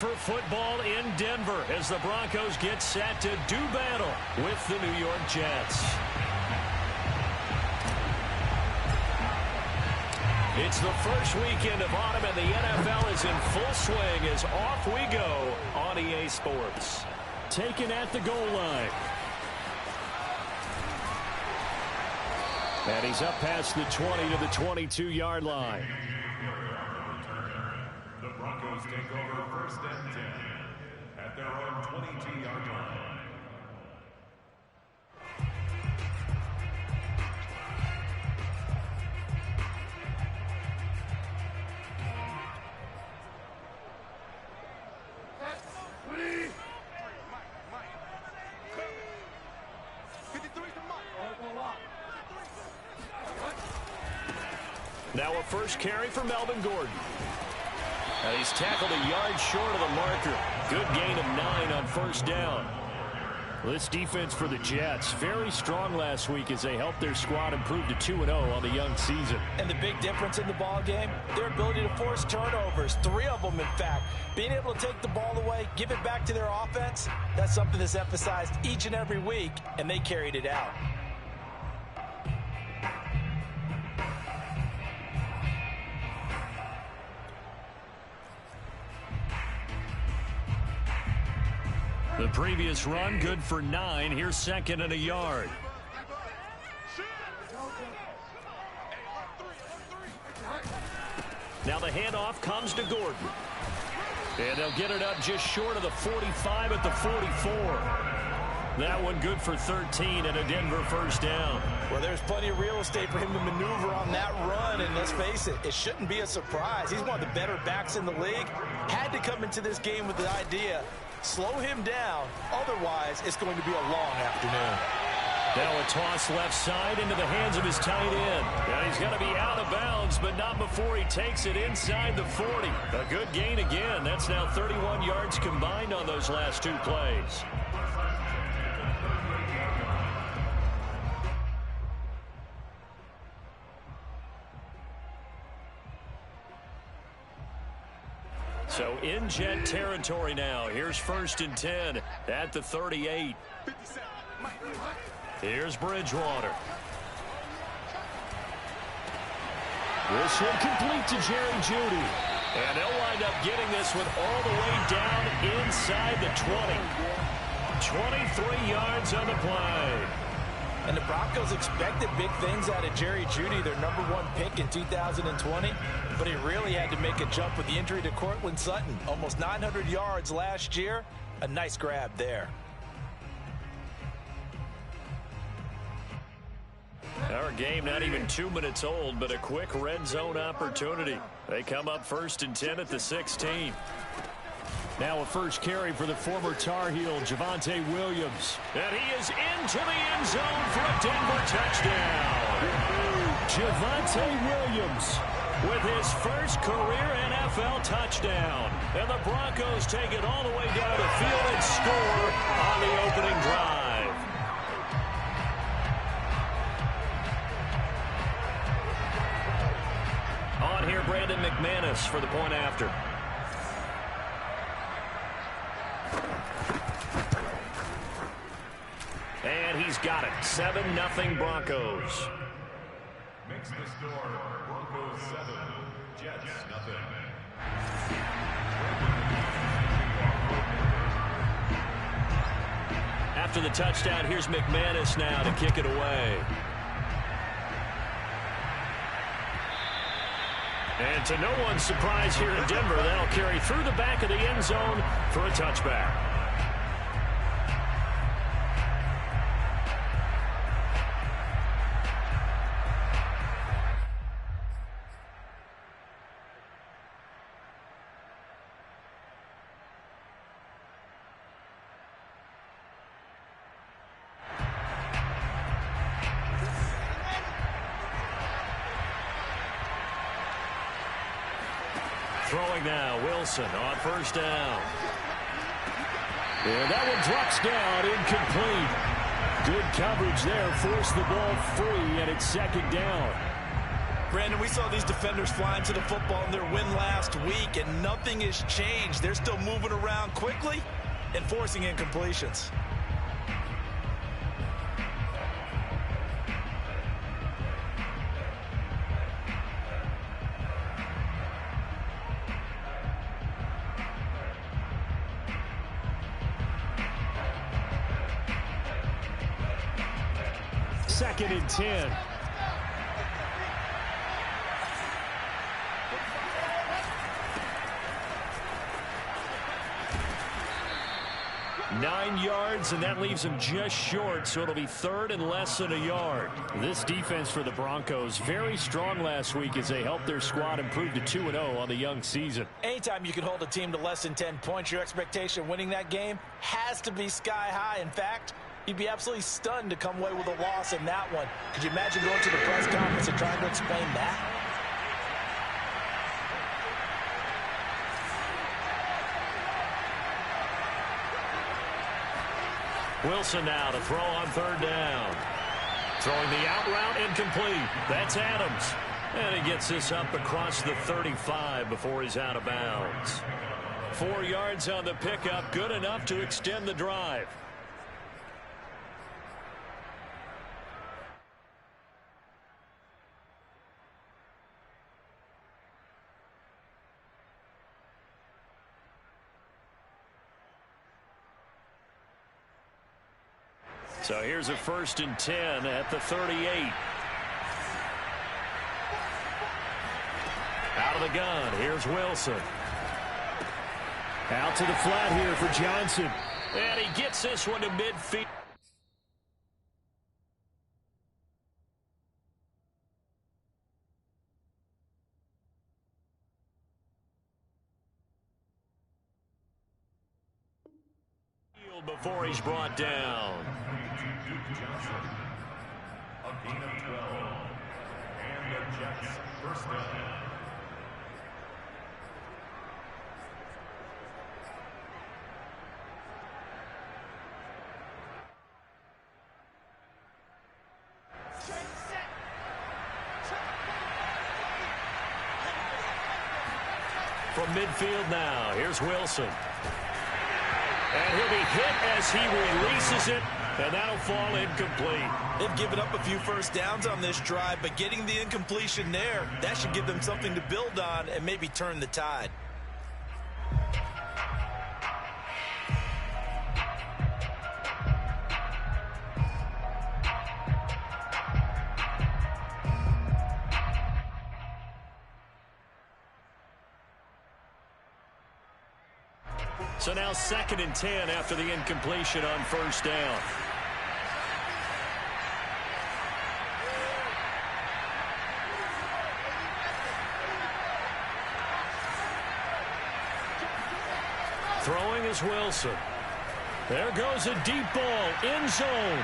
For football in Denver as the Broncos get set to do battle with the New York Jets. It's the first weekend of autumn and the NFL is in full swing as off we go on EA Sports. Taken at the goal line. And he's up past the 20 to the 22-yard line. The Broncos take over first and 10 at their own 22-yard line. Now a first carry for Melvin Gordon. And he's tackled a yard short of the marker. Good gain of 9 on first down. Well, this defense for the Jets, very strong last week as they helped their squad improve to 2-0 on the young season. And the big difference in the ball game, their ability to force turnovers, 3 of them in fact. Being able to take the ball away, give it back to their offense, that's something that's emphasized each and every week, and they carried it out. The previous run, good for 9. Here's second and a yard. Now the handoff comes to Gordon. And they'll get it up just short of the 45 at the 44. That one good for 13 and a Denver first down. Well, there's plenty of real estate for him to maneuver on that run, and let's face it, it shouldn't be a surprise. He's one of the better backs in the league. Had to come into this game with the idea, slow him down, otherwise it's going to be a long afternoon. Now a toss left side into the hands of his tight end. And he's going to be out of bounds, but not before he takes it inside the 40. A good gain again. That's now 31 yards combined on those last 2 plays. So in Jet territory now. Here's first and 10 at the 38. Here's Bridgewater. This one complete to Jerry Jeudy. And they'll wind up getting this one all the way down inside the 20. 23 yards on the play. And the Broncos expected big things out of Jerry Jeudy, their #1 pick in 2020. But he really had to make a jump with the injury to Courtland Sutton. Almost 900 yards last year. A nice grab there. Our game not even 2 minutes old, but a quick red zone opportunity. They come up first and 10 at the 16. Now a first carry for the former Tar Heel, Javonte Williams. And he is into the end zone for a Denver touchdown. Javonte Williams with his first career NFL touchdown. And the Broncos take it all the way down the field and score on the opening drive. On here, Brandon McManus for the point after. And he's got it. 7-0 Broncos. Makes the score Broncos 7, Jets nothing. After the touchdown, here's McManus now to kick it away. And to no one's surprise here in Denver, that'll carry through the back of the end zone for a touchback. Throwing now, Wilson on first down. And that one drops down, incomplete. Good coverage there, forced the ball free, and it's second down. Brandon, we saw these defenders flying to the football in their win last week, and nothing has changed. They're still moving around quickly and forcing incompletions. Second and 10. Nine yards, and that leaves him just short, so it'll be third and less than a yard. This defense for the Broncos, very strong last week as they helped their squad improve to 2-0 on the young season. Anytime you can hold a team to less than 10 points, your expectation of winning that game has to be sky high. In fact, you'd be absolutely stunned to come away with a loss in that one. Could you imagine going to the press conference and trying to explain that? Wilson now to throw on third down. Throwing the out route, incomplete. That's Adams. And he gets this up across the 35 before he's out of bounds. 4 yards on the pickup, good enough to extend the drive. So here's a 1st and 10 at the 38. Out of the gun, here's Wilson. Out to the flat here for Johnson. And he gets this one to midfield. Before he's brought down. A gain of 12. And the Jets first down. From midfield now, here's Wilson. And he'll be hit as he releases it, and that'll fall incomplete. They've given up a few first downs on this drive, but getting the incompletion there, that should give them something to build on and maybe turn the tide. So now 2nd and 10 after the incompletion on first down. Throwing is Wilson. There goes a deep ball, end zone.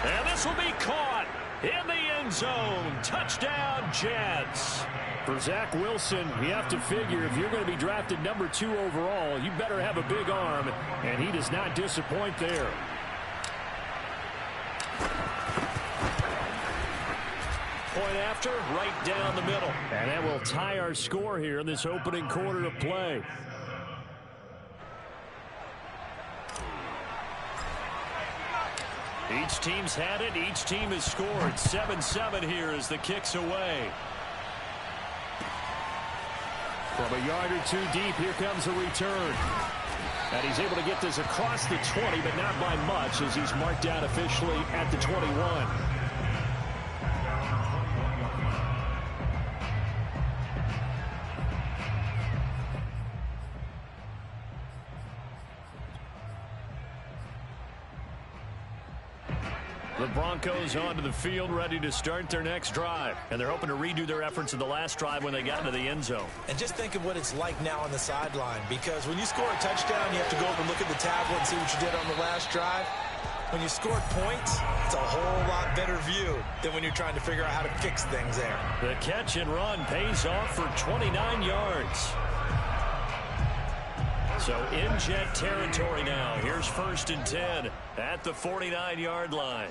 And this will be caught in the end zone. Touchdown, Jets. For Zach Wilson, you have to figure if you're going to be drafted number 2 overall, you better have a big arm, and he does not disappoint there. Point after, right down the middle. And that will tie our score here in this opening quarter of play. Each team's had it. Each team has scored. 7-7 here as the kick's away. From a yard or two deep, here comes a return. And he's able to get this across the 20, but not by much as he's marked down officially at the 21. The Broncos onto the field, ready to start their next drive. And they're hoping to redo their efforts in the last drive when they got into the end zone. And just think of what it's like now on the sideline, because when you score a touchdown, you have to go over and look at the tablet and see what you did on the last drive. When you scored points, it's a whole lot better view than when you're trying to figure out how to fix things there. The catch and run pays off for 29 yards. So in Jet territory now. Here's 1st and 10 at the 49-yard line.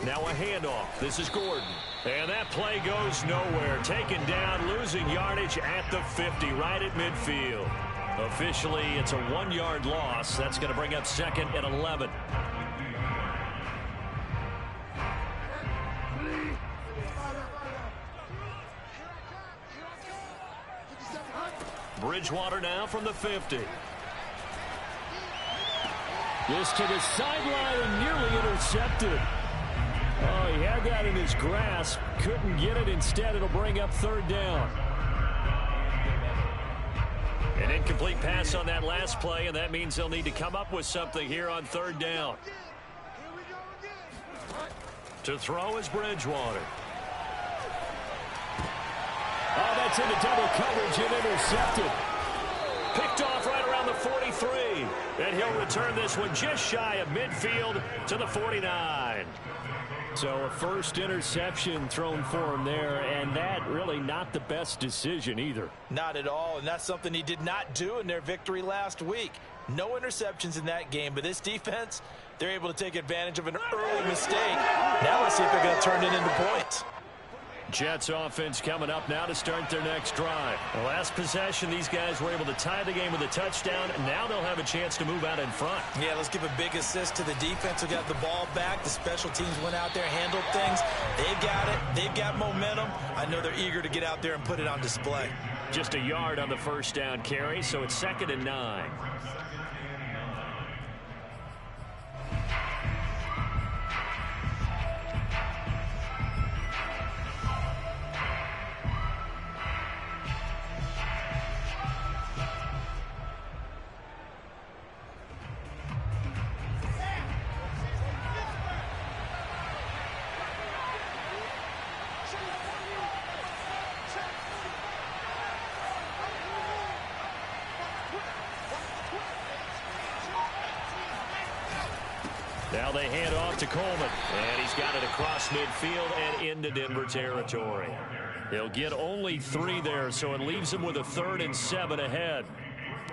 Now a handoff. This is Gordon. And that play goes nowhere. Taken down, losing yardage at the 50, right at midfield. Officially, it's a 1-yard loss. That's going to bring up 2nd and 11. Bridgewater now from the 50. This to the sideline and nearly intercepted. Oh, he had that in his grasp. Couldn't get it. Instead, it'll bring up 3rd down. An incomplete pass on that last play, and that means they'll need to come up with something here on 3rd down. To throw is Bridgewater. Oh, that's into double coverage and intercepted. Picked off right around the 43. And he'll return this one just shy of midfield to the 49. So a first interception thrown for him there, and that really not the best decision either. Not at all, and that's something he did not do in their victory last week. No interceptions in that game, but this defense, they're able to take advantage of an early mistake. Now let's see if they're going to turn it into points. Jets offense coming up now to start their next drive. The last possession, these guys were able to tie the game with a touchdown. Now they'll have a chance to move out in front. Yeah, let's give a big assist to the defense who got the ball back. The special teams went out there, handled things. They've got it. They've got momentum. I know they're eager to get out there and put it on display. Just a yard on the first down carry, so it's 2nd and 9. Now they hand off to Coleman, and he's got it across midfield and into Denver territory. He'll get only 3 there, so it leaves him with a 3rd and 7 ahead.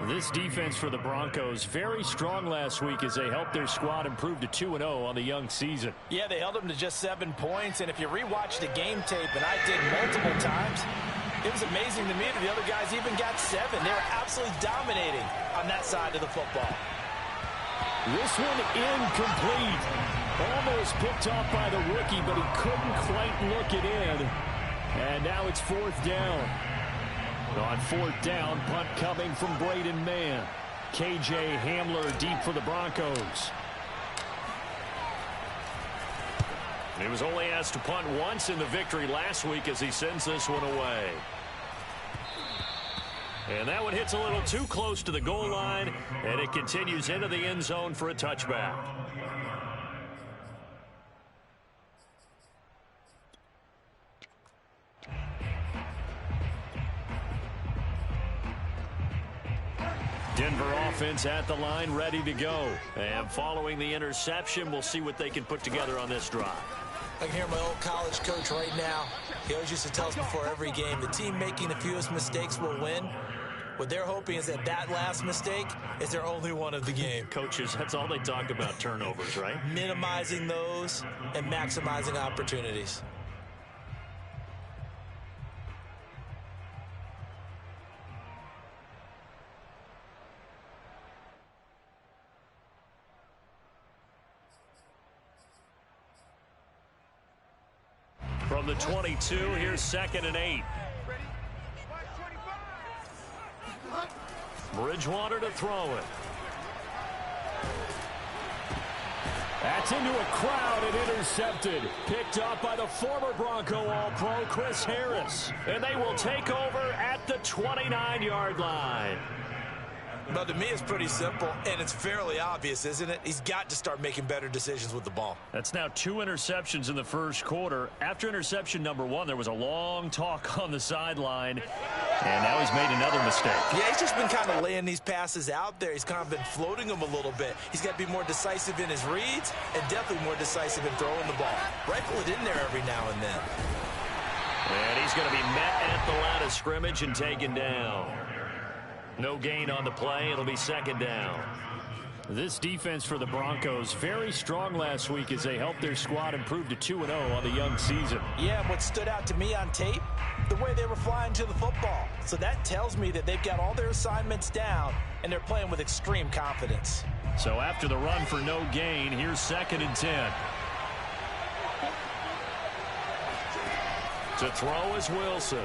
This defense for the Broncos, very strong last week as they helped their squad improve to 2-0 on the young season. Yeah, they held them to just 7 points, and if you rewatch the game tape, and I did multiple times, it was amazing to me that the other guys even got 7. They were absolutely dominating on that side of the football. This one incomplete. Almost picked off by the rookie, but he couldn't quite look it in. And now it's 4th down. On 4th down, punt coming from Braden Mann. KJ Hamler deep for the Broncos. He was only asked to punt once in the victory last week as he sends this one away. And that one hits a little too close to the goal line, and it continues into the end zone for a touchback. Denver offense at the line, ready to go. And following the interception, we'll see what they can put together on this drive. I can hear my old college coach right now. He always used to tell us before every game, the team making the fewest mistakes will win. What they're hoping is that last mistake is their only one of the game. Coaches, that's all they talk about, turnovers, right? Minimizing those and maximizing opportunities. From the 22, here's 2nd and 8. Bridgewater to throw it. That's into a crowd and intercepted. Picked up by the former Bronco All-Pro, Chris Harris. And they will take over at the 29-yard line. But to me, it's pretty simple, and it's fairly obvious, isn't it? He's got to start making better decisions with the ball. That's now 2 interceptions in the first quarter. After interception number 1, there was a long talk on the sideline, and now he's made another mistake. Yeah, he's just been kind of laying these passes out there. He's kind of been floating them a little bit. He's got to be more decisive in his reads and definitely more decisive in throwing the ball. Rifle it in there every now and then. And he's going to be met at the line of scrimmage and taken down. No gain on the play. It'll be 2nd down. This defense for the Broncos, very strong last week as they helped their squad improve to 2-0 on the young season. Yeah, and what stood out to me on tape, the way they were flying to the football. So that tells me that they've got all their assignments down, and they're playing with extreme confidence. So after the run for no gain, here's 2nd and 10. To throw is Wilson.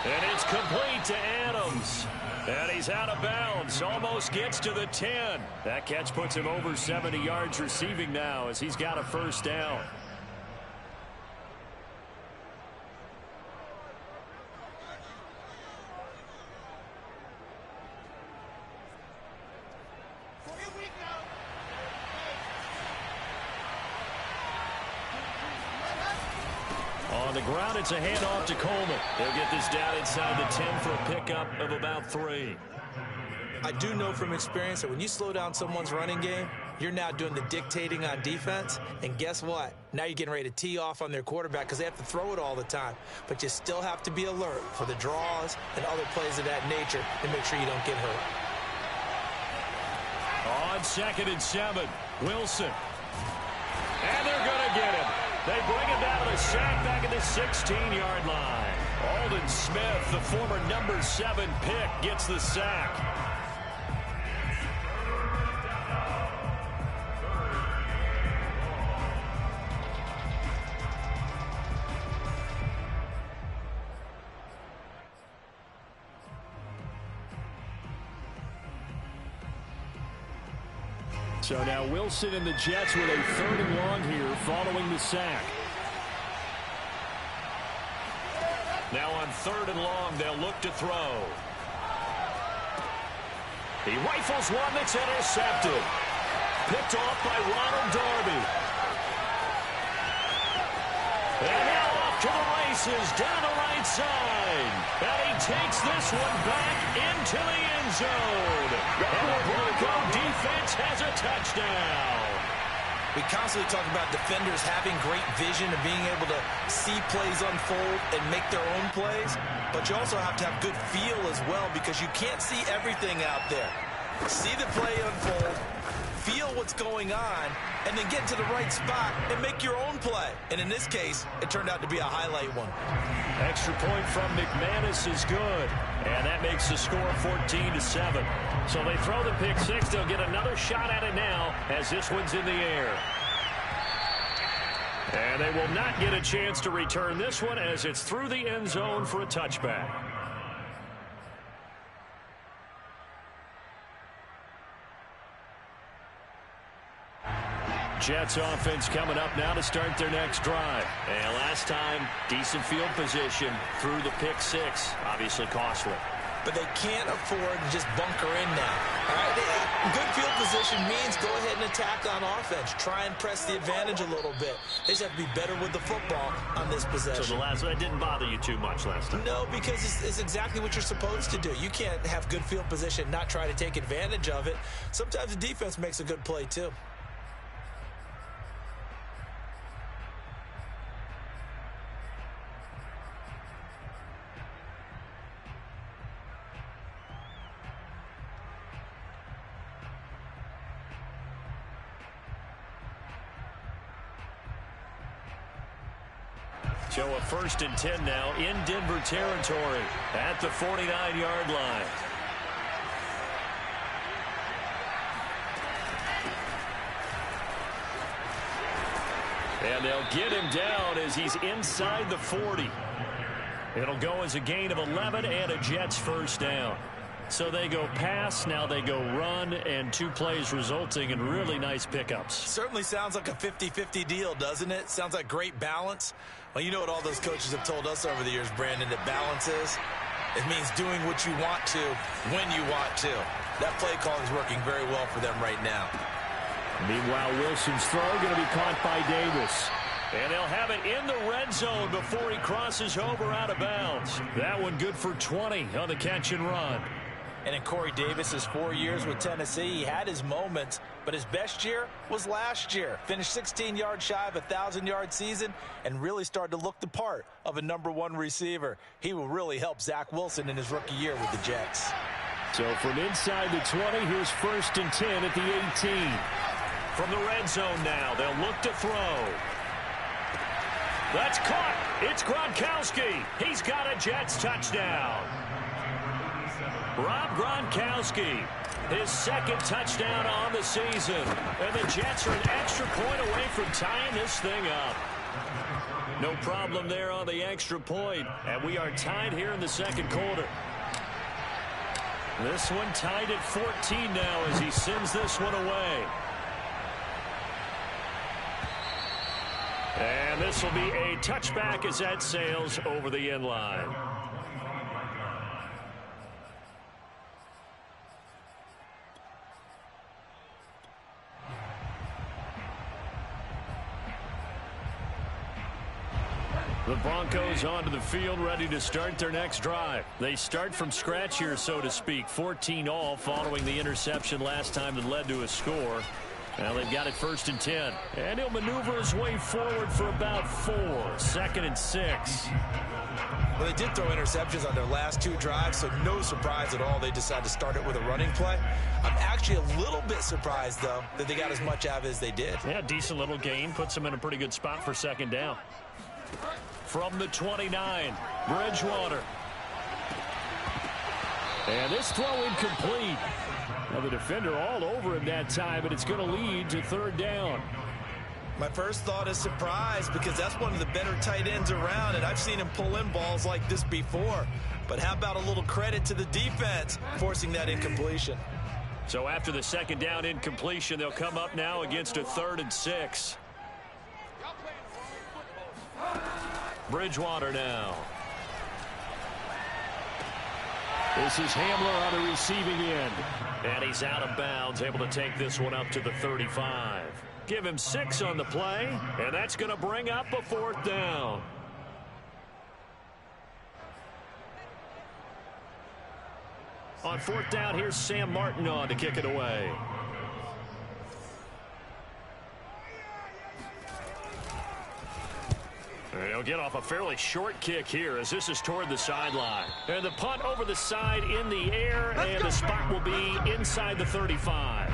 And it's complete to Adams. And he's out of bounds. Almost gets to the 10. That catch puts him over 70 yards receiving now as he's got a first down. On the ground, it's a handoff to Coleman. They'll get this down inside the 10 for a pickup of about 3. I do know from experience that when you slow down someone's running game, you're now doing the dictating on defense. And guess what? Now you're getting ready to tee off on their quarterback because they have to throw it all the time. But you still have to be alert for the draws and other plays of that nature to make sure you don't get hurt. On 2nd and 7, Wilson. And they're going to get him. They bring him down to a sack back at the 16-yard line. Aldon Smith, the former number 7 pick, gets the sack. So now Wilson and the Jets with a 3rd and long here following the sack. Now on 3rd and long, they'll look to throw. He rifles one that's intercepted. Picked off by Ronald Darby. And now off to the races down the right side. And he takes this one back into the end zone. And the Bronco defense has a touchdown. We constantly talk about defenders having great vision and being able to see plays unfold and make their own plays. But you also have to have good feel as well because you can't see everything out there. See the play unfold, feel what's going on, and then get to the right spot and make your own play. And in this case, it turned out to be a highlight one. Extra point from McManus is good. And that makes the score 14-7. So they throw the pick 6. They'll get another shot at it now as this one's in the air. And they will not get a chance to return this one as it's through the end zone for a touchback. Jets offense coming up now to start their next drive. And last time, decent field position through the pick 6. Obviously costly. But they can't afford to just bunker in now. All right, good field position means go ahead and attack on offense. Try and press the advantage a little bit. They just have to be better with the football on this possession. So that didn't bother you too much last time? No, because it's exactly what you're supposed to do. You can't have good field position, not try to take advantage of it. Sometimes the defense makes a good play too. So a 1st and 10 now in Denver territory at the 49-yard line. And they'll get him down as he's inside the 40. It'll go as a gain of 11 and a Jets first down. So they go pass, now they go run, and 2 plays resulting in really nice pickups. Certainly sounds like a 50-50 deal, doesn't it? Sounds like great balance. Well, you know what all those coaches have told us over the years, Brandon, that balance is? It means doing what you want to when you want to. That play calling is working very well for them right now. Meanwhile, Wilson's throw going to be caught by Davis. And they'll have it in the red zone before he crosses over out of bounds. That one good for 20 on the catch and run. And in Corey Davis's 4 years with Tennessee, he had his moments, but his best year was last year. Finished 16 yards shy of a 1,000-yard season and really started to look the part of a #1 receiver. He will really help Zach Wilson in his rookie year with the Jets. So from inside the 20, here's 1st and 10 at the 18. From the red zone now, they'll look to throw. That's caught. It's Gronkowski. He's got a Jets touchdown. Rob Gronkowski, his 2nd touchdown on the season. And the Jets are an extra point away from tying this thing up. No problem there on the extra point. And we are tied here in the 2nd quarter. This one tied at 14 now as he sends this one away. And this will be a touchback as that sails over the end line. The Broncos onto the field, ready to start their next drive. They start from scratch here, so to speak. 14 all following the interception last time that led to a score. Now they've got it 1st and 10. And he'll maneuver his way forward for about 4. 2nd and 6. Well, they did throw interceptions on their last 2 drives, so no surprise at all they decided to start it with a running play. I'm actually a little bit surprised, though, that they got as much out of it as they did. Yeah, decent little gain. Puts them in a pretty good spot for 2nd down. From the 29, Bridgewater. And this throw incomplete. Now the defender all over him that time, but it's going to lead to 3rd down. My first thought is surprise because that's one of the better tight ends around, and I've seen him pull in balls like this before. But how about a little credit to the defense forcing that incompletion? So after the 2nd down incompletion, they'll come up now against a 3rd and 6. Bridgewater now. This is Hamler on the receiving end. And he's out of bounds, able to take this one up to the 35. Give him 6 on the play, and that's going to bring up a 4th down. On 4th down, here's Sam Martin on to kick it away. He'll get off a fairly short kick here as this is toward the sideline. And the punt over the side in the air, and the spot will be inside the 35.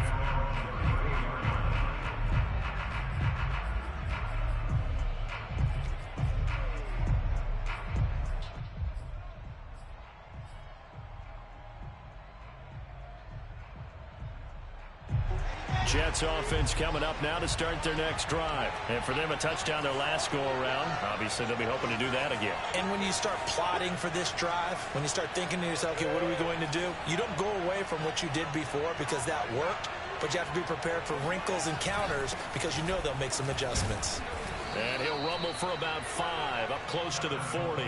Jets offense coming up now to start their next drive. And for them, a touchdown their last go-around. Obviously, they'll be hoping to do that again. And when you start plotting for this drive, when you start thinking to yourself, okay, what are we going to do? You don't go away from what you did before because that worked, but you have to be prepared for wrinkles and counters because you know they'll make some adjustments. And he'll rumble for about 5, up close to the 40.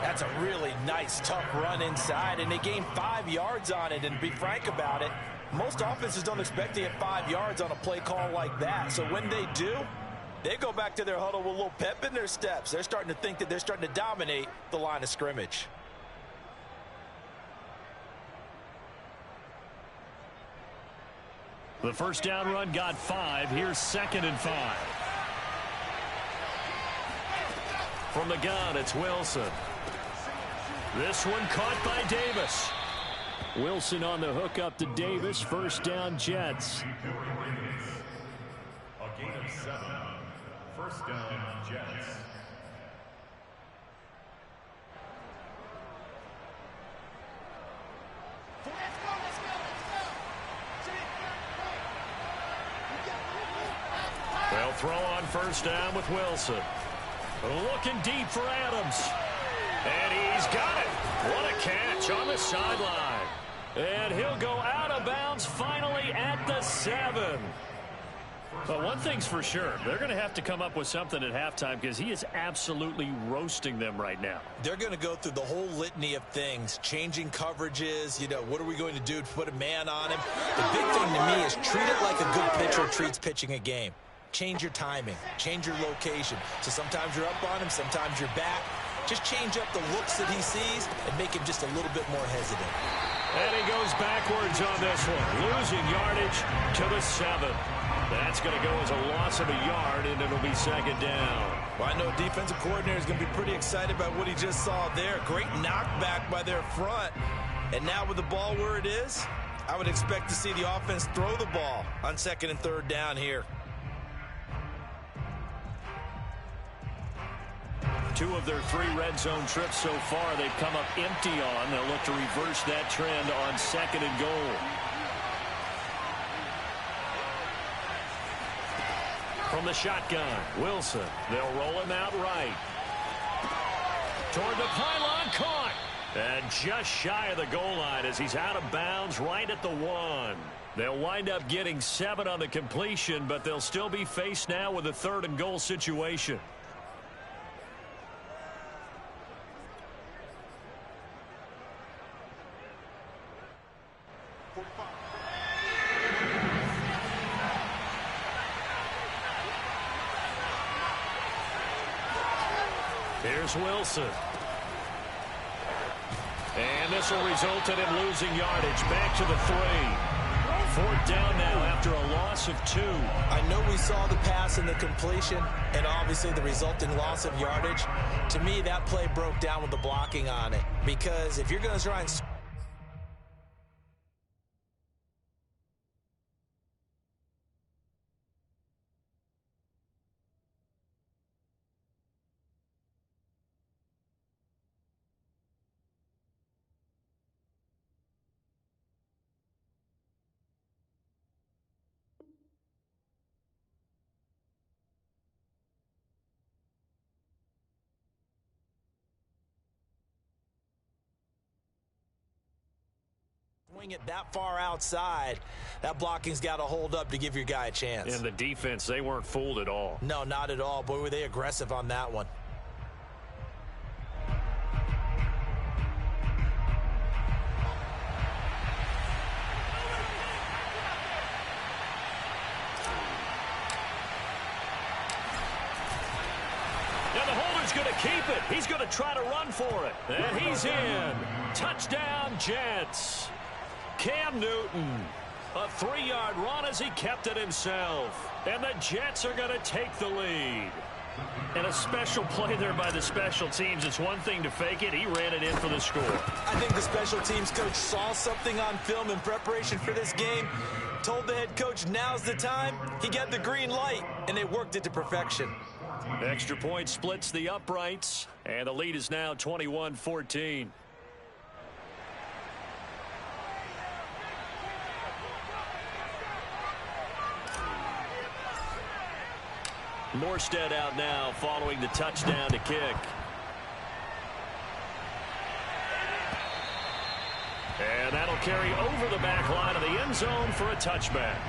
That's a really nice, tough run inside, and they gained 5 yards on it. And to be frank about it, most offenses don't expect to get 5 yards on a play call like that. So when they do, they go back to their huddle with a little pep in their steps. They're starting to think that they're starting to dominate the line of scrimmage. The 1st down run got 5. Here's 2nd and 5. From the gun, it's Wilson. This one caught by Davis. Wilson on the hook up to Davis. 1st down, Jets. A gain of 7. 1st down, Jets. They'll throw on 1st down with Wilson. Looking deep for Adams. And he's got it. What a catch on the sideline. And he'll go out of bounds finally at the 7. But one thing's for sure, they're going to have to come up with something at halftime because he is absolutely roasting them right now. They're going to go through the whole litany of things, changing coverages, you know, what are we going to do to put a man on him? The big thing to me is treat it like a good pitcher treats pitching a game. Change your timing, change your location. So sometimes you're up on him, sometimes you're back. Just change up the looks that he sees and make him just a little bit more hesitant. And he goes backwards on this one, losing yardage to the 7. That's going to go as a loss of a yard, and it'll be 2nd down. Well, I know defensive coordinator is going to be pretty excited about what he just saw there. Great knockback by their front. And now with the ball where it is, I would expect to see the offense throw the ball on 2nd and 3rd down here. 2 of their 3 red zone trips so far they've come up empty on. They'll look to reverse that trend on 2nd and goal. From the shotgun, Wilson. They'll roll him out right. Toward the pylon, caught. And just shy of the goal line as he's out of bounds right at the 1. They'll wind up getting 7 on the completion, but they'll still be faced now with a 3rd and goal situation. Here's Wilson. And this will result in him losing yardage. Back to the 3. 4th down now after a loss of 2. I know we saw the pass and the completion and obviously the resulting loss of yardage. To me, that play broke down with the blocking on it. Because if you're going to try and... swing it that far outside, that blocking's got to hold up to give your guy a chance. And the defense, they weren't fooled at all. No, not at all. Boy, were they aggressive on that one. Now the holder's going to keep it. He's going to try to run for it. And he's in. Touchdown, Jets. Cam Newton, a 3-yard run as he kept it himself. And the Jets are going to take the lead. And a special play there by the special teams. It's one thing to fake it. He ran it in for the score. I think the special teams coach saw something on film in preparation for this game, told the head coach now's the time. He got the green light, and they worked it to perfection. Extra point splits the uprights, and the lead is now 21-14. Morstead out now following the touchdown to kick. And that'll carry over the back line of the end zone for a touchback.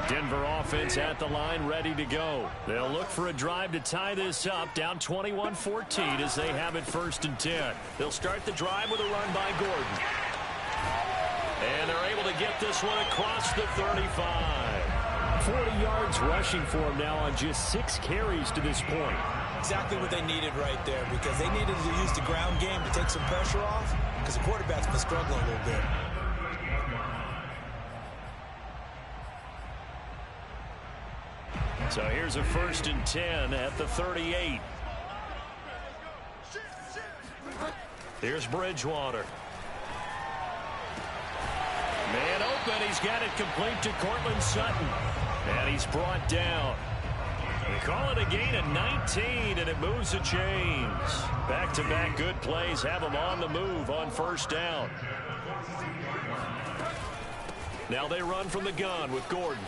Denver offense at the line, ready to go. They'll look for a drive to tie this up, down 21-14 as they have it 1st and 10. They'll start the drive with a run by Gordon. And they're able to get this one across the 35. 40 yards rushing for him now on just 6 carries to this point. Exactly what they needed right there, because they needed to use the ground game to take some pressure off, because the quarterback's been struggling a little bit. So here's a 1st and 10 at the 38. Here's Bridgewater. Man open. He's got it complete to Cortland Sutton. And he's brought down. They call it a gain of 19, and it moves the chains. Back-to-back good plays have them on the move on 1st down. Now they run from the gun with Gordon.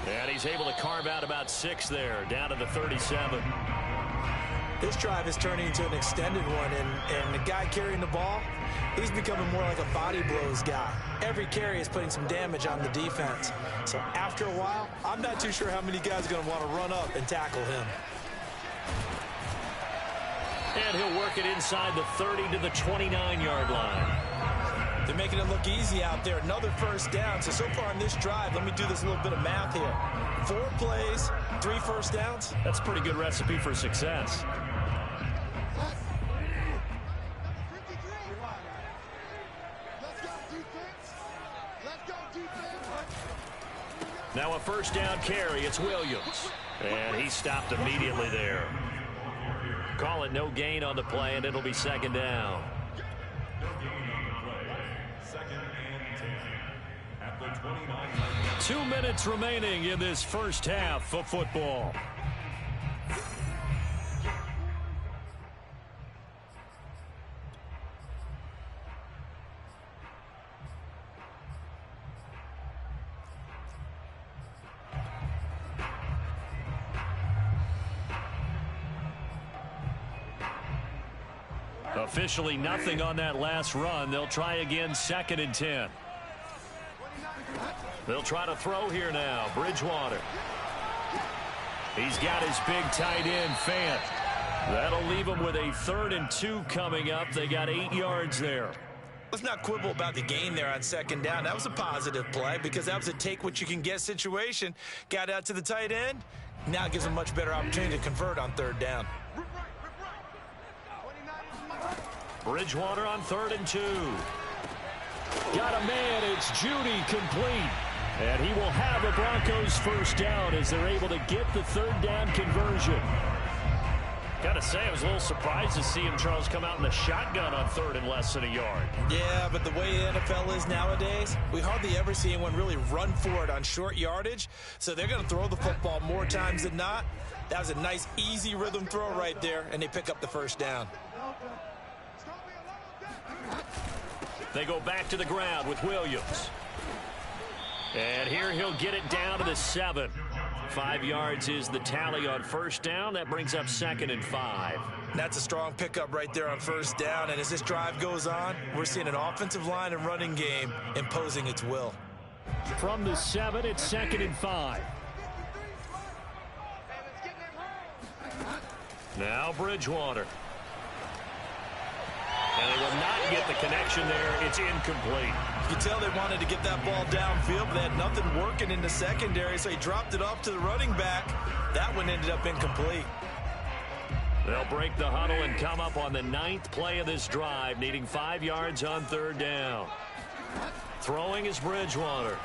And he's able to carve out about 6 there, down to the 37. This drive is turning into an extended one, and the guy carrying the ball, he's becoming more like a body blows guy. Every carry is putting some damage on the defense. So after a while, I'm not too sure how many guys are going to want to run up and tackle him. And he'll work it inside the 30 to the 29-yard line. They're making it look easy out there. Another 1st down. So far on this drive, let me do this little bit of math here. 4 plays, 3 1st downs. That's a pretty good recipe for success. Now a first down carry. It's Williams. And he stopped immediately there. Call it no gain on the play, and it'll be second down. 2 minutes remaining in this first half of football. Officially nothing on that last run. They'll try again, 2nd and 10. They'll try to throw here now. Bridgewater. He's got his big tight end, Fant. That'll leave him with a 3rd and 2 coming up. They got 8 yards there. Let's not quibble about the gain there on 2nd down. That was a positive play because that was a take-what-you-can-get situation. Got out to the tight end. Now it gives them a much better opportunity to convert on 3rd down. Bridgewater on 3rd and 2. Got a man. It's Judy, complete. And he will have a Broncos first down as they're able to get the 3rd down conversion. Got to say, I was a little surprised to see him, Charles, come out in the shotgun on 3rd and less than a yard. Yeah, but the way the NFL is nowadays, we hardly ever see anyone really run for it on short yardage. So they're going to throw the football more times than not. That was a nice, easy rhythm throw right there, and they pick up the first down. They go back to the ground with Williams. And here he'll get it down to the 7. 5 yards is the tally on first down. That brings up 2nd and 5. That's a strong pickup right there on first down. And as this drive goes on, we're seeing an offensive line and running game imposing its will. From the 7, it's 2nd and 5. Now Bridgewater. And they will not get the connection there. It's incomplete. You can tell they wanted to get that ball downfield, but they had nothing working in the secondary, so he dropped it off to the running back. That one ended up incomplete. They'll break the huddle and come up on the 9th play of this drive, needing 5 yards on 3rd down. Throwing is Bridgewater.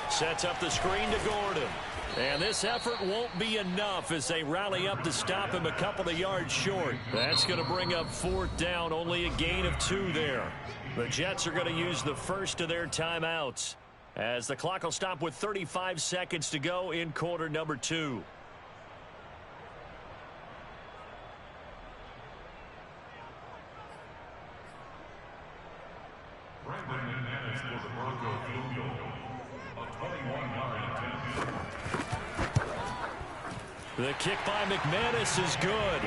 Sets up the screen to Gordon. And this effort won't be enough as they rally up to stop him a couple of yards short. That's going to bring up 4th down, only a gain of 2 there. The Jets are going to use the first of their timeouts as the clock will stop with 35 seconds to go in quarter number 2. Brandon McManus for the Broncos field goal. A 21-yard attempt. The kick by McManus is good.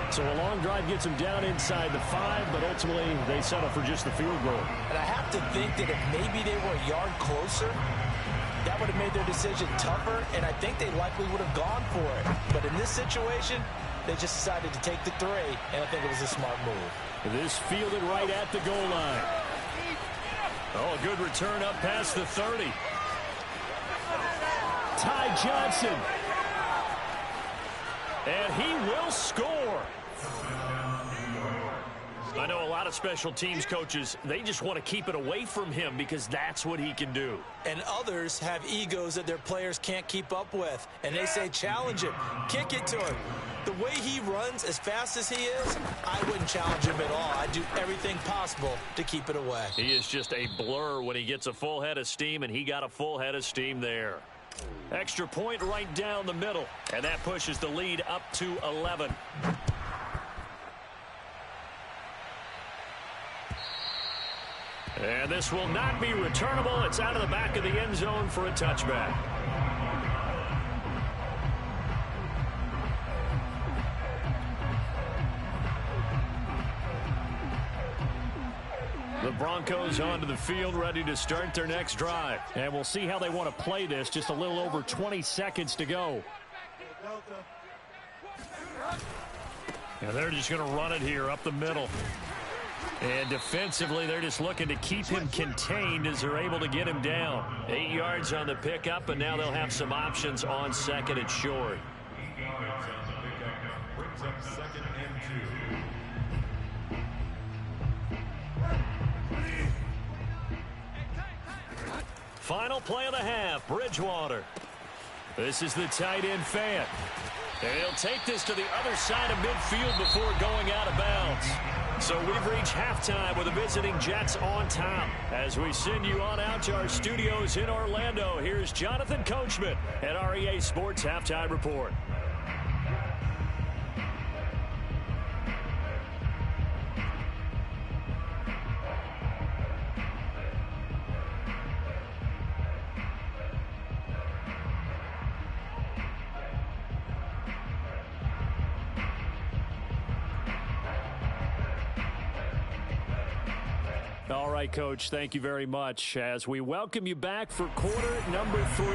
So a long drive gets them down inside the 5, but ultimately they settle for just the field goal. And I have to think that if maybe they were a yard closer, that would have made their decision tougher, and I think they likely would have gone for it. But in this situation, they just decided to take the 3, and I think it was a smart move. This fielded right at the goal line. Oh, a good return up past the 30. Ty Johnson. And he will score. I know a lot of special teams coaches, they just want to keep it away from him because that's what he can do. And others have egos that their players can't keep up with. And they say, challenge him, kick it to him. The way he runs as fast as he is, I wouldn't challenge him at all. I'd do everything possible to keep it away. He is just a blur when he gets a full head of steam, and he got a full head of steam there. Extra point right down the middle, and that pushes the lead up to 11. And this will not be returnable. It's out of the back of the end zone for a touchback. The Broncos onto the field, ready to start their next drive. And we'll see how they want to play this. Just a little over 20 seconds to go. And they're just going to run it here up the middle. And defensively, they're just looking to keep him contained as they're able to get him down. 8 yards on the pickup, and now they'll have some options on 2nd and short. 8 yards on the pickup brings up 2nd and 2. Final play of the half, Bridgewater. This is the tight end Fant. And he'll take this to the other side of midfield before going out of bounds. So we've reached halftime with the visiting Jets on top. As we send you on out to our studios in Orlando, here's Jonathan Coachman at REA Sports Halftime Report. All right, Coach, thank you very much as we welcome you back for quarter number 3.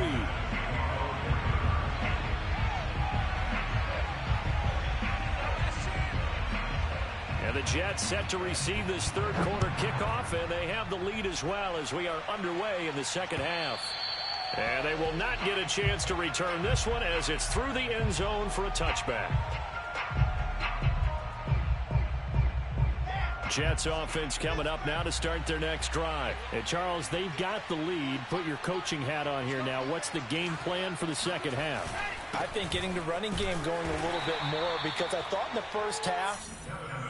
And the Jets set to receive this third quarter kickoff, and they have the lead as well as we are underway in the second half. And they will not get a chance to return this one as it's through the end zone for a touchback. Jets offense coming up now to start their next drive. And Charles, they've got the lead. Put your coaching hat on here now. What's the game plan for the second half? I think getting the running game going a little bit more, because I thought in the first half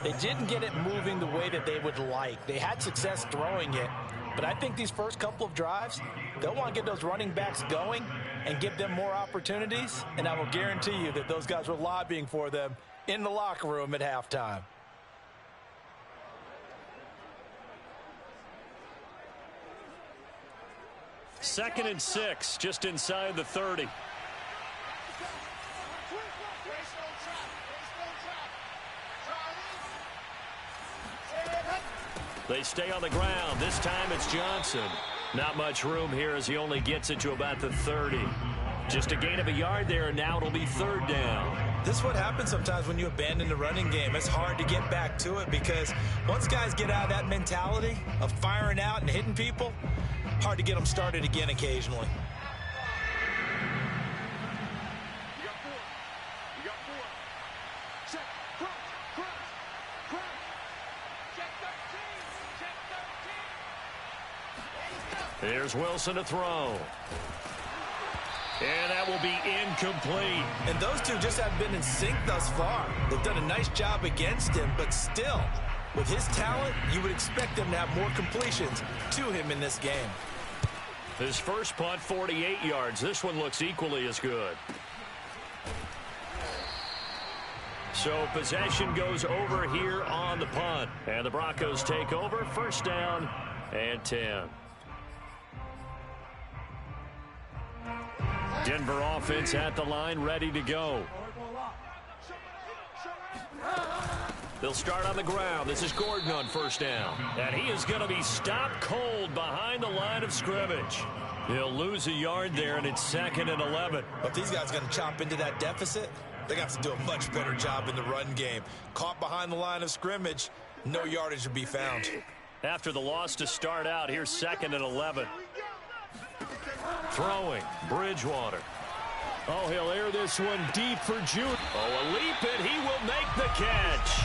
they didn't get it moving the way that they would like. They had success throwing it, but I think these first couple of drives, they'll want to get those running backs going and give them more opportunities, and I will guarantee you that those guys were lobbying for them in the locker room at halftime. Second and 6, just inside the 30. They stay on the ground. This time it's Johnson. Not much room here as he only gets it to about the 30. Just a gain of a yard there, and now it'll be third down. This is what happens sometimes when you abandon the running game. It's hard to get back to it because once guys get out of that mentality of firing out and hitting people, hard to get them started again occasionally. Here's Wilson to throw. And that will be incomplete. And those two just have been in sync thus far. They've done a nice job against him, but still, with his talent, you would expect them to have more completions to him in this game. His first punt, 48 yards. This one looks equally as good. So possession goes over here on the punt. And the Broncos take over. First down and 10. Denver offense at the line, ready to go. They'll start on the ground. This is Gordon on first down. And he is going to be stopped cold behind the line of scrimmage. He'll lose a yard there, and it's 2nd and 11. But these guys are going to chop into that deficit. They got to do a much better job in the run game. Caught behind the line of scrimmage, no yardage to be found. After the loss to start out, here's 2nd and 11. Throwing, Bridgewater. Oh, he'll air this one deep for Jude. Oh, a leap, and he will make the catch.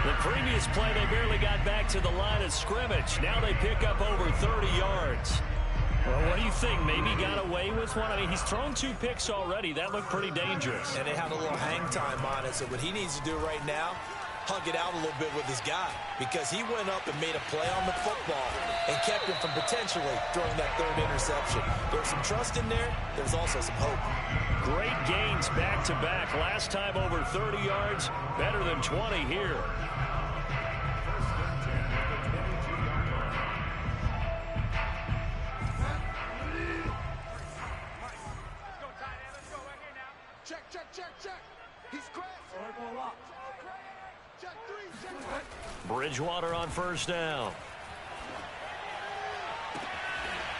The previous play, they barely got back to the line of scrimmage. Now they pick up over 30 yards. Well, what do you think? Maybe got away with one? I mean, he's thrown 2 picks already. That looked pretty dangerous. And they had a little hang time on it. So what he needs to do right now, hug it out a little bit with his guy, because he went up and made a play on the football and kept him from potentially throwing that 3rd interception. There's some trust in there. There's also some hope. Great gains back-to-back. Last time over 30 yards, better than 20 here. Bridgewater on first down.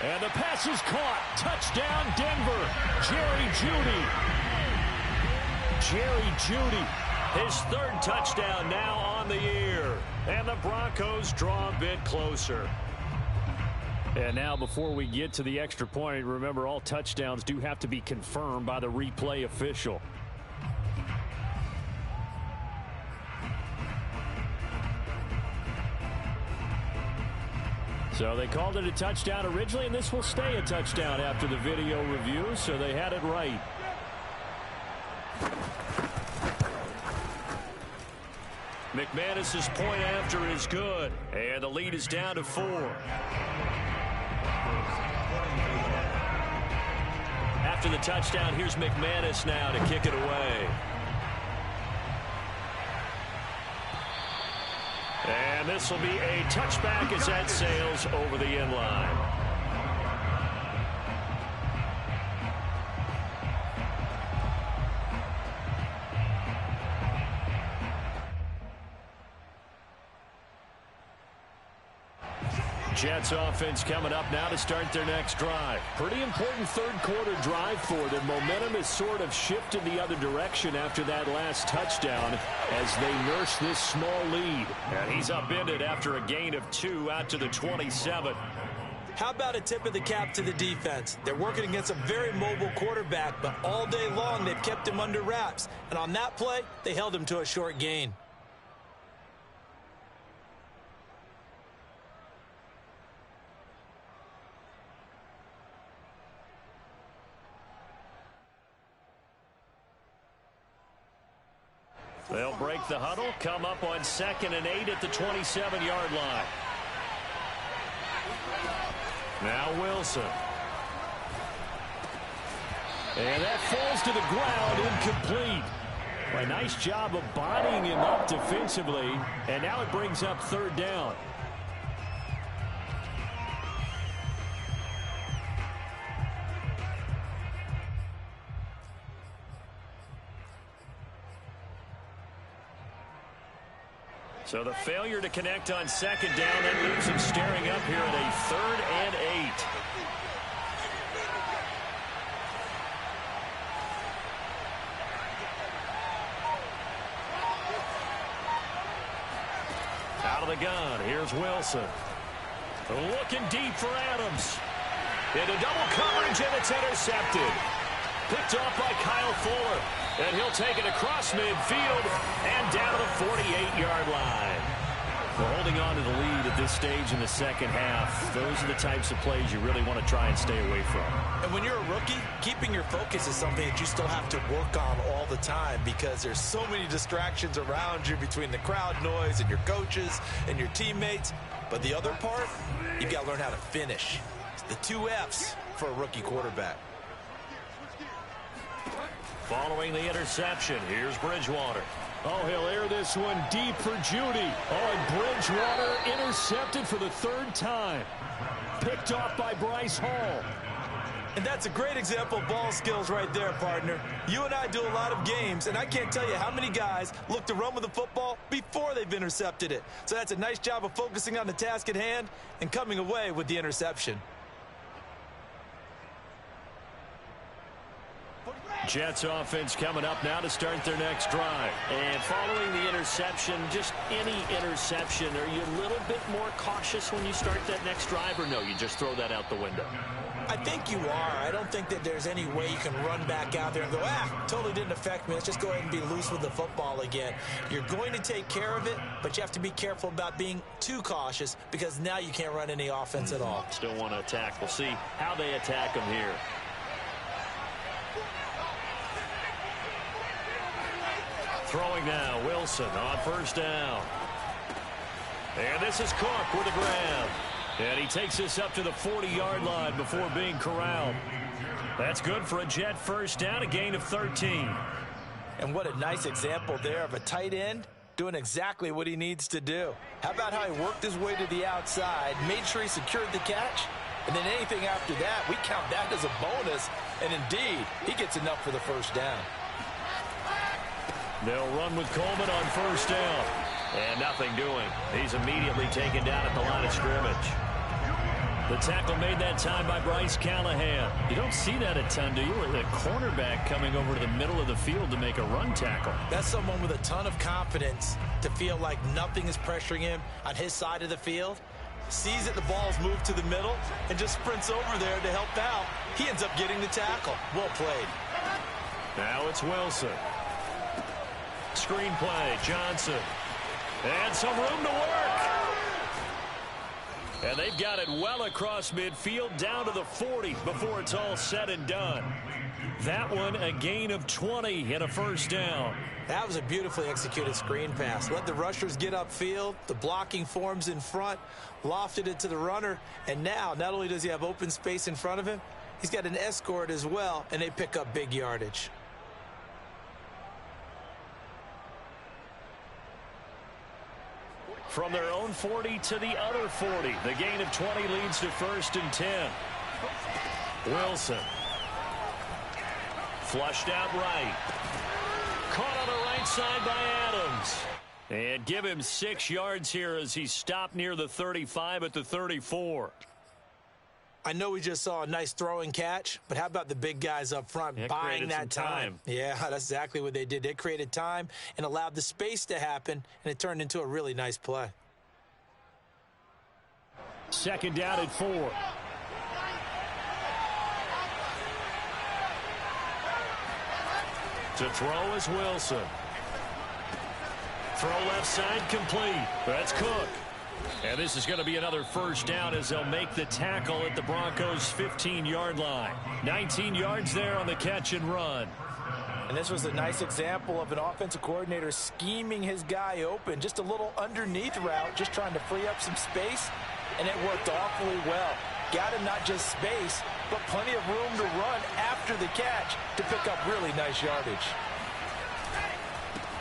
And the pass is caught. Touchdown, Denver. Jerry Jeudy. His 3rd touchdown now on the year. And the Broncos draw a bit closer. And now before we get to the extra point, remember all touchdowns do have to be confirmed by the replay official. So they called it a touchdown originally, and this will stay a touchdown after the video review, so they had it right. McManus's point after is good, and the lead is down to 4. After the touchdown, here's McManus now to kick it away. And this will be a touchback as that sails over the end line. Jets offense coming up now to start their next drive. Pretty important third quarter drive for them. Momentum has sort of shifted the other direction after that last touchdown as they nurse this small lead. And he's upended after a gain of 2 out to the 27. How about a tip of the cap to the defense? They're working against a very mobile quarterback, but all day long they've kept him under wraps. And on that play, they held him to a short gain. They'll break the huddle, come up on 2nd and 8 at the 27-yard line. Now Wilson. And that falls to the ground, incomplete. A nice job of bodying him up defensively, and now it brings up 3rd down. So the failure to connect on 2nd down, that leaves him staring up here at a 3rd and 8. Out of the gun, here's Wilson. Looking deep for Adams. Into double coverage, and it's intercepted. Picked off by Kyle Fuller. And he'll take it across midfield and down to the 48-yard line. We're holding on to the lead at this stage in the second half. Those are the types of plays you really want to try and stay away from. And when you're a rookie, keeping your focus is something that you still have to work on all the time because there's so many distractions around you between the crowd noise and your coaches and your teammates. But the other part, you've got to learn how to finish. It's the 2 F's for a rookie quarterback. Following the interception, here's Bridgewater. Oh, he'll air this one deep for Judy. Oh, and Bridgewater intercepted for the 3rd time. Picked off by Bryce Hall. And that's a great example of ball skills right there, partner. You and I do a lot of games, and I can't tell you how many guys look to run with the football before they've intercepted it. So that's a nice job of focusing on the task at hand and coming away with the interception. Jets offense coming up now to start their next drive. And following the interception, just any interception, are you a little bit more cautious when you start that next drive, or no, you just throw that out the window? I think you are. I don't think that there's any way you can run back out there and go, totally didn't affect me. Let's just go ahead and be loose with the football again. You're going to take care of it, but you have to be careful about being too cautious because now you can't run any offense at all. Still want to attack. We'll see how they attack them here. Throwing now, Wilson on 1st down. And this is Cook with a grab. And he takes this up to the 40-yard line before being corralled. That's good for a Jet 1st down, a gain of 13. And what a nice example there of a tight end doing exactly what he needs to do. How about how he worked his way to the outside, made sure he secured the catch, and then anything after that, we count that as a bonus. And indeed, he gets enough for the 1st down. They'll run with Coleman on 1st down. And nothing doing. He's immediately taken down at the line of scrimmage. The tackle made that time by Bryce Callahan. You don't see that a ton, do you? With a cornerback coming over to the middle of the field to make a run tackle. That's someone with a ton of confidence to feel like nothing is pressuring him on his side of the field. Sees that the ball's moved to the middle and just sprints over there to help out. He ends up getting the tackle. Well played. Now it's Wilson. Screenplay, Johnson. And some room to work. And they've got it well across midfield down to the 40 before it's all said and done. That one a gain of 20 and a first down. That was a beautifully executed screen pass. Let the rushers get upfield. The blocking forms in front. Lofted it to the runner. And now, not only does he have open space in front of him, he's got an escort as well, and they pick up big yardage. From their own 40 to the other 40. The gain of 20 leads to 1st and 10. Wilson. Flushed out right. Caught on the right side by Adams. And give him 6 yards here as he stopped near the 35 at the 34. I know we just saw a nice throwing catch, but how about the big guys up front buying that time? Yeah, that's exactly what they did. They created time and allowed the space to happen, and it turned into a really nice play. 2nd down and 4. To throw is Wilson. Throw left side complete. That's Cook. And this is going to be another first down as they'll make the tackle at the Broncos' 15-yard line. 19 yards there on the catch and run. And this was a nice example of an offensive coordinator scheming his guy open. Just a little underneath route, just trying to free up some space, and it worked awfully well. Got him not just space, but plenty of room to run after the catch to pick up really nice yardage.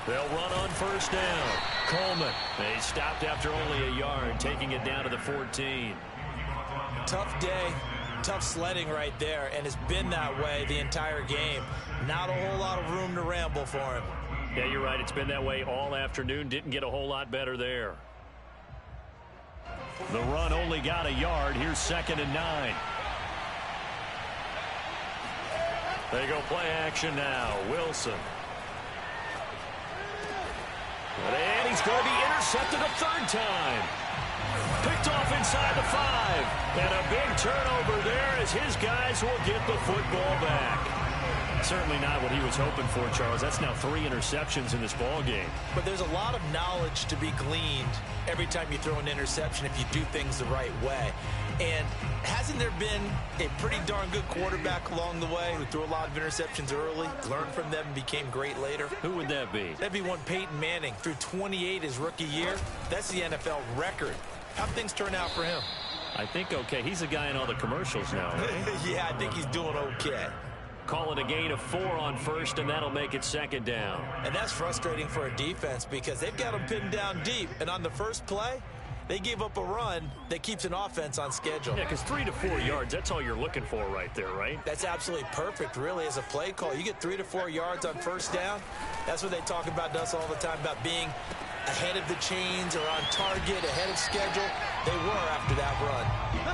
They'll run on first down. Coleman. They stopped after only a yard, taking it down to the 14. Tough day, tough sledding right there, and it's been that way the entire game. Not a whole lot of room to ramble for him. Yeah, you're right. It's been that way all afternoon. Didn't get a whole lot better there. The run only got a yard. Here's 2nd and 9. They go play action now. Wilson. And he's going to be intercepted a 3rd time. Picked off inside the 5. And a big turnover there as his guys will get the football back. Certainly not what he was hoping for, Charles. That's now 3 interceptions in this ball game. But there's a lot of knowledge to be gleaned every time you throw an interception if you do things the right way. And hasn't there been a pretty darn good quarterback along the way who threw a lot of interceptions early, learned from them, and became great later? Who would that be? That'd be one Peyton Manning. Threw 28 his rookie year. That's the NFL record. How'd things turn out for him? I think okay. He's a guy in all the commercials now, right? Yeah, I think he's doing okay. Call it a gain of 4 on first, and that'll make it 2nd down. And that's frustrating for a defense because they've got them pinned down deep. And on the first play, they gave up a run that keeps an offense on schedule. Yeah, because 3 to 4 yards, that's all you're looking for right there, right? That's absolutely perfect, really, as a play call. You get 3 to 4 yards on first down. That's what they talk about to us all the time, about being ahead of the chains or on target, ahead of schedule. They were after that run.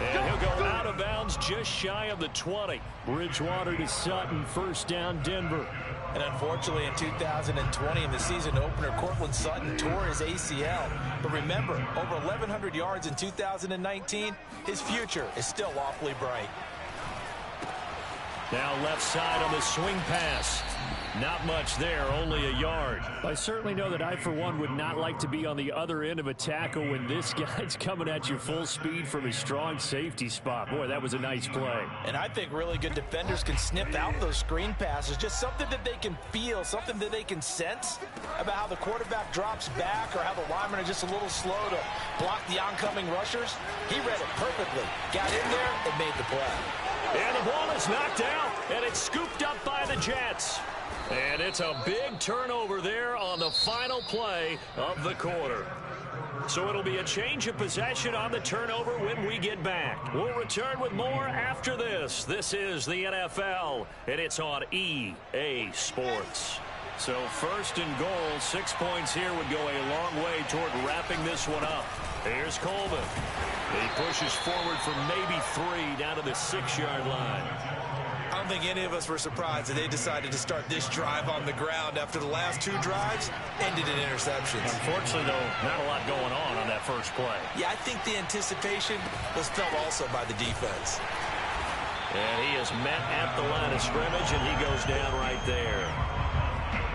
And he'll go out of bounds just shy of the 20. Bridgewater to Sutton, first down, Denver. And unfortunately, in 2020, in the season opener, Cortland Sutton tore his ACL. But remember, over 1,100 yards in 2019, his future is still awfully bright. Now left side on the swing pass. Not much there, only a yard. I certainly know that I, for one, would not like to be on the other end of a tackle when this guy's coming at you full speed from his strong safety spot. Boy, that was a nice play. And I think really good defenders can snip out those screen passes. Just something that they can feel, something that they can sense about how the quarterback drops back or how the linemen are just a little slow to block the oncoming rushers. He read it perfectly. Got in there and made the play. And the ball is knocked out, and it's scooped up by the Jets. And it's a big turnover there on the final play of the quarter. So it'll be a change of possession on the turnover when we get back. We'll return with more after this. This is the NFL, and it's on EA Sports. So 1st and goal, 6 points here would go a long way toward wrapping this one up. Here's Coleman. He pushes forward for maybe 3 down to the 6-yard line. I don't think any of us were surprised that they decided to start this drive on the ground after the last 2 drives ended in interceptions. Unfortunately, though, not a lot going on that first play. Yeah, I think the anticipation was felt also by the defense. And he is met at the line of scrimmage, and he goes down right there.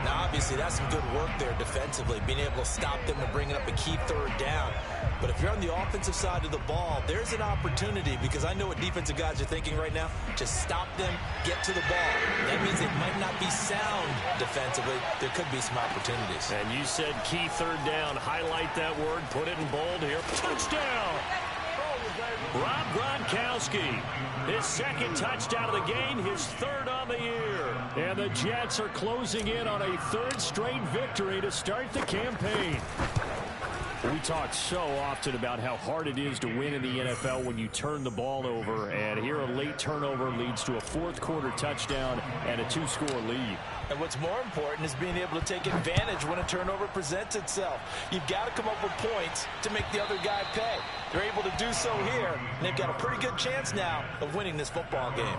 Now, obviously, that's some good work there defensively, being able to stop them and bringing up a key third down. But if you're on the offensive side of the ball, there's an opportunity, because I know what defensive guys are thinking right now. Just stop them, get to the ball. That means it might not be sound defensively. There could be some opportunities. And you said key third down. Highlight that word. Put it in bold here. Touchdown! Rob Gronkowski, his second touchdown of the game, his third on the year. And the Jets are closing in on a third straight victory to start the campaign. We talk so often about how hard it is to win in the NFL when you turn the ball over, and here a late turnover leads to a fourth-quarter touchdown and a two-score lead. And what's more important is being able to take advantage when a turnover presents itself. You've got to come up with points to make the other guy pay. They're able to do so here, and they've got a pretty good chance now of winning this football game.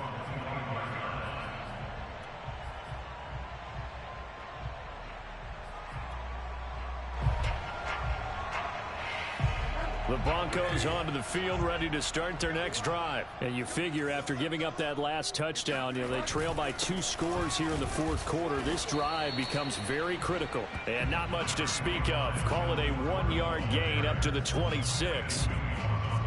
The Broncos onto the field, ready to start their next drive. And you figure after giving up that last touchdown, they trail by 2 scores here in the fourth quarter. This drive becomes very critical. And not much to speak of. Call it a 1-yard gain up to the 26.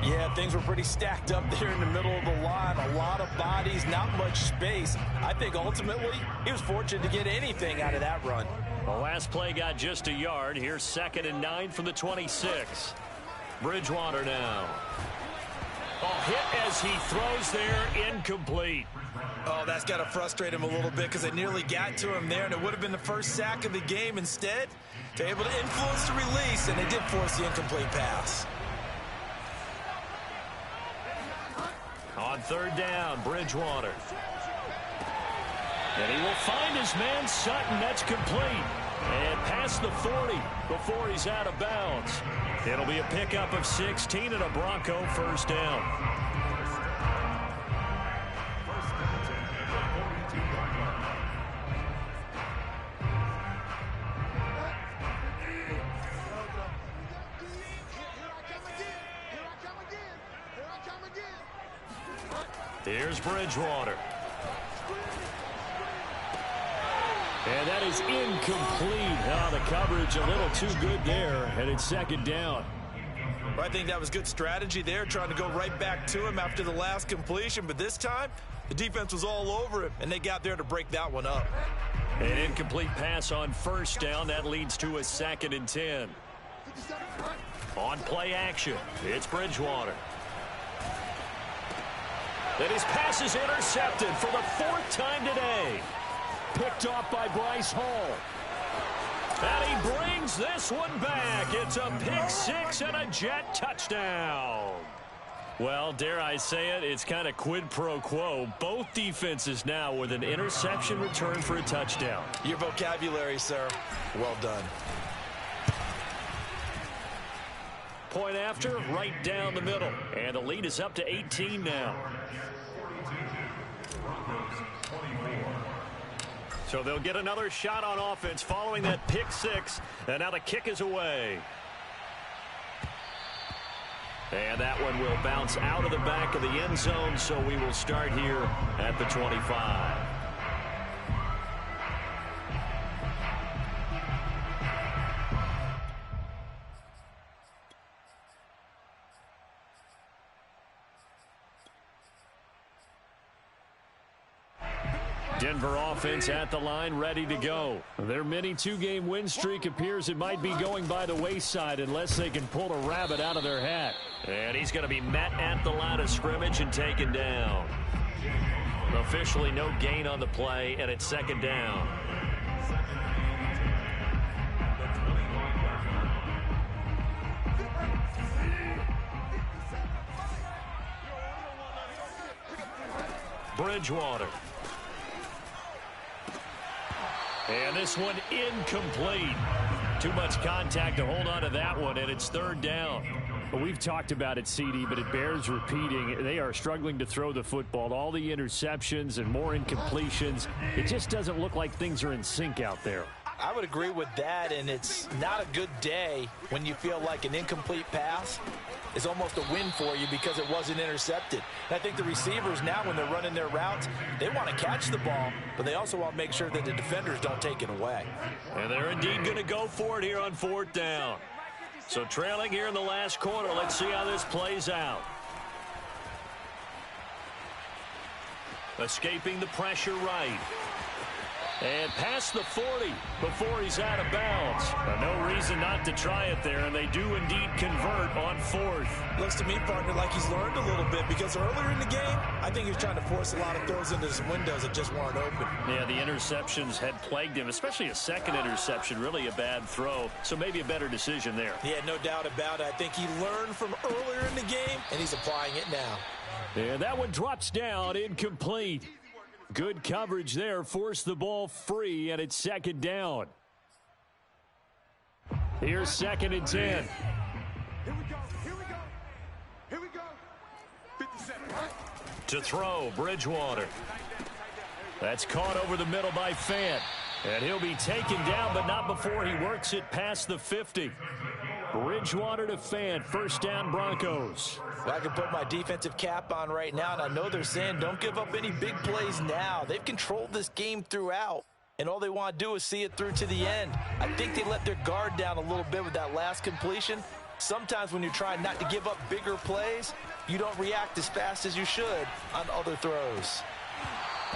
Yeah, things were pretty stacked up there in the middle of the line. A lot of bodies, not much space. I think ultimately he was fortunate to get anything out of that run. The last play got just a yard. Here's 2nd and 9 from the 26. Bridgewater now. Hit as he throws there, incomplete. Oh, that's got to frustrate him a little bit, because they nearly got to him there, and it would have been the first sack of the game. Instead, they're able to influence the release, and they did force the incomplete pass. On 3rd down, Bridgewater. And he will find his man Sutton. That's complete. And past the 40 before he's out of bounds. It'll be a pickup of 16 and a Bronco first down. Here's Bridgewater. And that is incomplete. The coverage a little too good there, and it's 2nd down. I think that was good strategy there, trying to go right back to him after the last completion. But this time, the defense was all over him, and they got there to break that one up. An incomplete pass on 1st down. That leads to a 2nd and 10. On play action, it's Bridgewater. And his pass is intercepted for the 4th time today. Picked off by Bryce Hall. And he brings this one back. It's a pick 6 and a Jet touchdown. Well, dare I say it, it's kind of quid pro quo. Both defenses now with an interception return for a touchdown. Your vocabulary, sir. Well done. Point after, right down the middle. And the lead is up to 18 now. So they'll get another shot on offense following that pick 6. And now the kick is away. And that one will bounce out of the back of the end zone, so we will start here at the 25. Denver offense at the line, ready to go. Their mini 2-game win streak appears it might be going by the wayside unless they can pull a rabbit out of their hat. And he's going to be met at the line of scrimmage and taken down. Officially no gain on the play, and it's 2nd down. Bridgewater. And this one incomplete. Too much contact to hold on to that one, and it's 3rd down. Well, we've talked about it, CD, but it bears repeating. They are struggling to throw the football. All the interceptions and more incompletions. It just doesn't look like things are in sync out there. I would agree with that, and it's not a good day when you feel like an incomplete pass is almost a win for you because it wasn't intercepted. And I think the receivers now, when they're running their routes, they want to catch the ball, but they also want to make sure that the defenders don't take it away. And they're indeed going to go for it here on 4th down. So trailing here in the last quarter. Let's see how this plays out. Escaping the pressure right. And past the 40 before he's out of bounds. No reason not to try it there, and they do indeed convert on 4th. Looks to me, partner, like he's learned a little bit, because earlier in the game, I think he was trying to force a lot of throws into some windows that just weren't open. Yeah, the interceptions had plagued him, especially a second interception, really a bad throw. So maybe a better decision there. Yeah, no doubt about it. I think he learned from earlier in the game, and he's applying it now. And that one drops down, incomplete. Good coverage there, forced the ball free, and it's 2nd down. Here's 2nd and 10. Here we go. Here we go. 57. To throw, Bridgewater. That's caught over the middle by Fant. And he'll be taken down, but not before he works it past the 50. Bridgewater to Fant, 1st down Broncos. Well, I can put my defensive cap on right now, and I know they're saying don't give up any big plays now. They've controlled this game throughout, and all they want to do is see it through to the end. I think they let their guard down a little bit with that last completion. Sometimes when you're trying not to give up bigger plays, you don't react as fast as you should on other throws.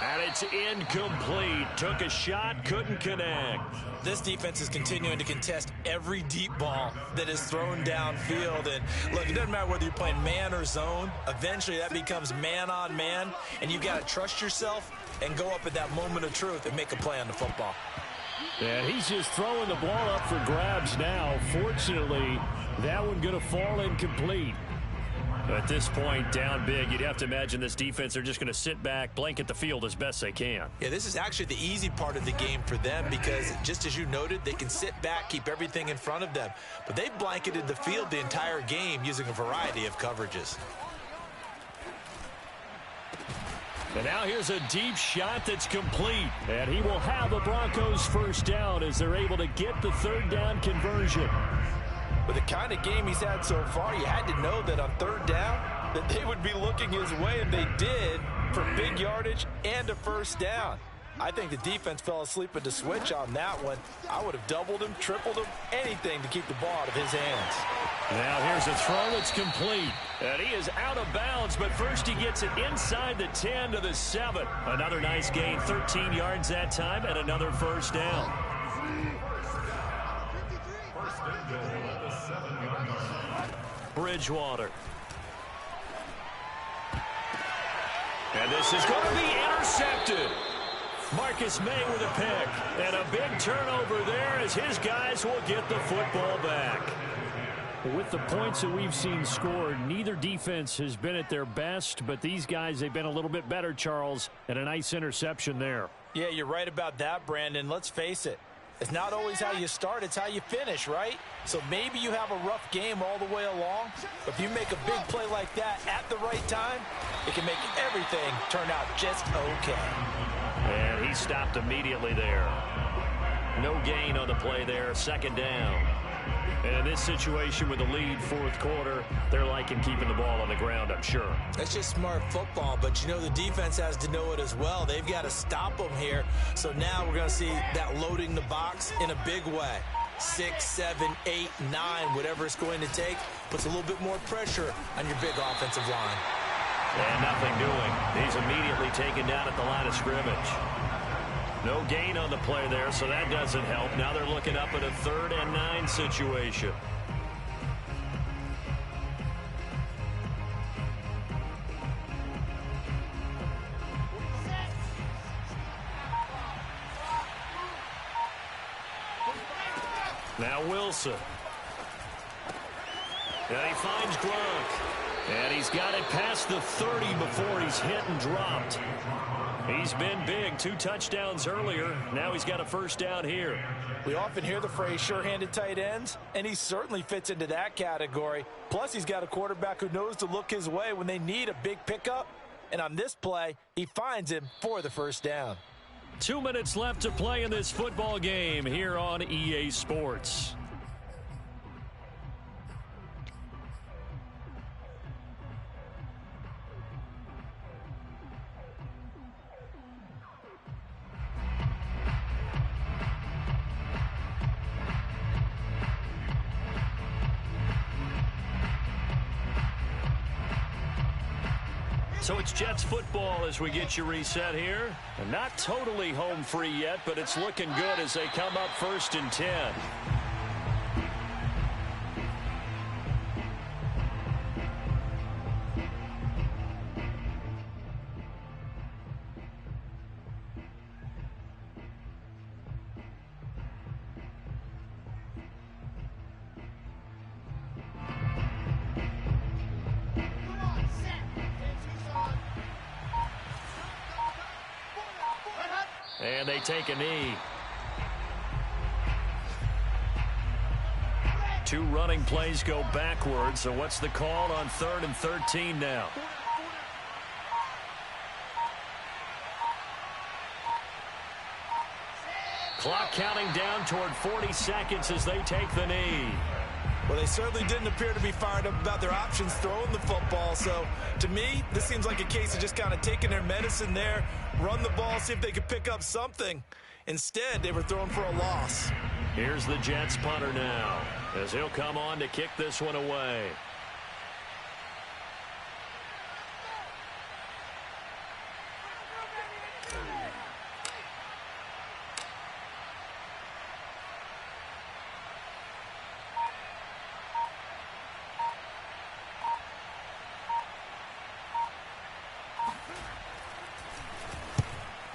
And it's incomplete. Took a shot, couldn't connect. This defense is continuing to contest every deep ball that is thrown downfield. And look, it doesn't matter whether you're playing man or zone. Eventually that becomes man on man, and you've got to trust yourself and go up at that moment of truth and make a play on the football. And he's just throwing the ball up for grabs now. Fortunately, that one going to fall incomplete. At this point, down big, you'd have to imagine this defense are just going to sit back, blanket the field as best they can. Yeah, this is actually the easy part of the game for them because, just as you noted, they can sit back, keep everything in front of them. But they've blanketed the field the entire game using a variety of coverages. And now here's a deep shot that's complete. And he will have the Broncos 1st down as they're able to get the 3rd down conversion. With the kind of game he's had so far, you had to know that on 3rd down that they would be looking his way, and they did, for big yardage and a 1st down. I think the defense fell asleep at the switch on that one. I would have doubled him, tripled him, anything to keep the ball out of his hands. Now here's a throw that's complete. And he is out of bounds, but first he gets it inside the 10 to the 7. Another nice gain, 13 yards that time, and another 1st down. Bridgewater. And this is going to be intercepted. Marcus May with a pick. And a big turnover there as his guys will get the football back. With the points that we've seen scored, neither defense has been at their best, but these guys, they've been a little bit better, Charles, and a nice interception there. Yeah, you're right about that, Brandon. Let's face it. It's not always how you start, it's how you finish, right? So maybe you have a rough game all the way along, but if you make a big play like that at the right time, it can make everything turn out just okay. And he stopped immediately there. No gain on the play there, 2nd down. And in this situation with the lead 4th quarter, they're liking keeping the ball on the ground, I'm sure. That's just smart football, but you know the defense has to know it as well. They've got to stop them here. So now we're going to see that loading the box in a big way. 6, 7, 8, 9, whatever it's going to take, puts a little bit more pressure on your big offensive line. And nothing doing. He's immediately taken down at the line of scrimmage. No gain on the play there, so that doesn't help. Now they're looking up at a 3rd and 9 situation. Now Wilson. And he finds Gronk. And he's got it past the 30 before he's hit and dropped. He's been big, 2 touchdowns earlier. Now he's got a 1st down here. We often hear the phrase sure-handed tight ends, and he certainly fits into that category. Plus, he's got a quarterback who knows to look his way when they need a big pickup. And on this play, he finds him for the 1st down. 2 minutes left to play in this football game here on EA Sports. So it's Jets football as we get you reset here. And not totally home free yet, but it's looking good as they come up 1st and 10. And they take a knee. 2 running plays go backwards. So what's the call on 3rd and 13 now? Clock counting down toward 40 seconds as they take the knee. Well, they certainly didn't appear to be fired up about their options throwing the football. So, to me, this seems like a case of just kind of taking their medicine there, run the ball, see if they could pick up something. Instead, they were throwing for a loss. Here's the Jets punter now as he'll come on to kick this one away.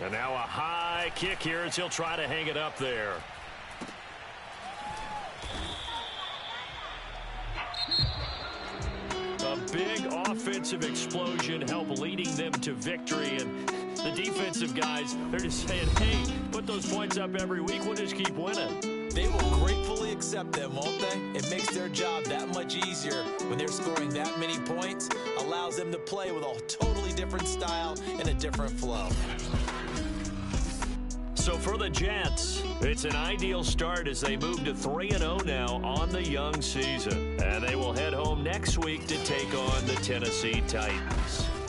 And now a high kick here as he'll try to hang it up there. A big offensive explosion helped leading them to victory. And the defensive guys, they're just saying, hey, put those points up every week. We'll just keep winning. They will gratefully accept them, won't they? It makes their job that much easier when they're scoring that many points. Allows them to play with a totally different style and a different flow. So for the Jets, it's an ideal start as they move to 3-0 now on the young season. And they will head home next week to take on the Tennessee Titans.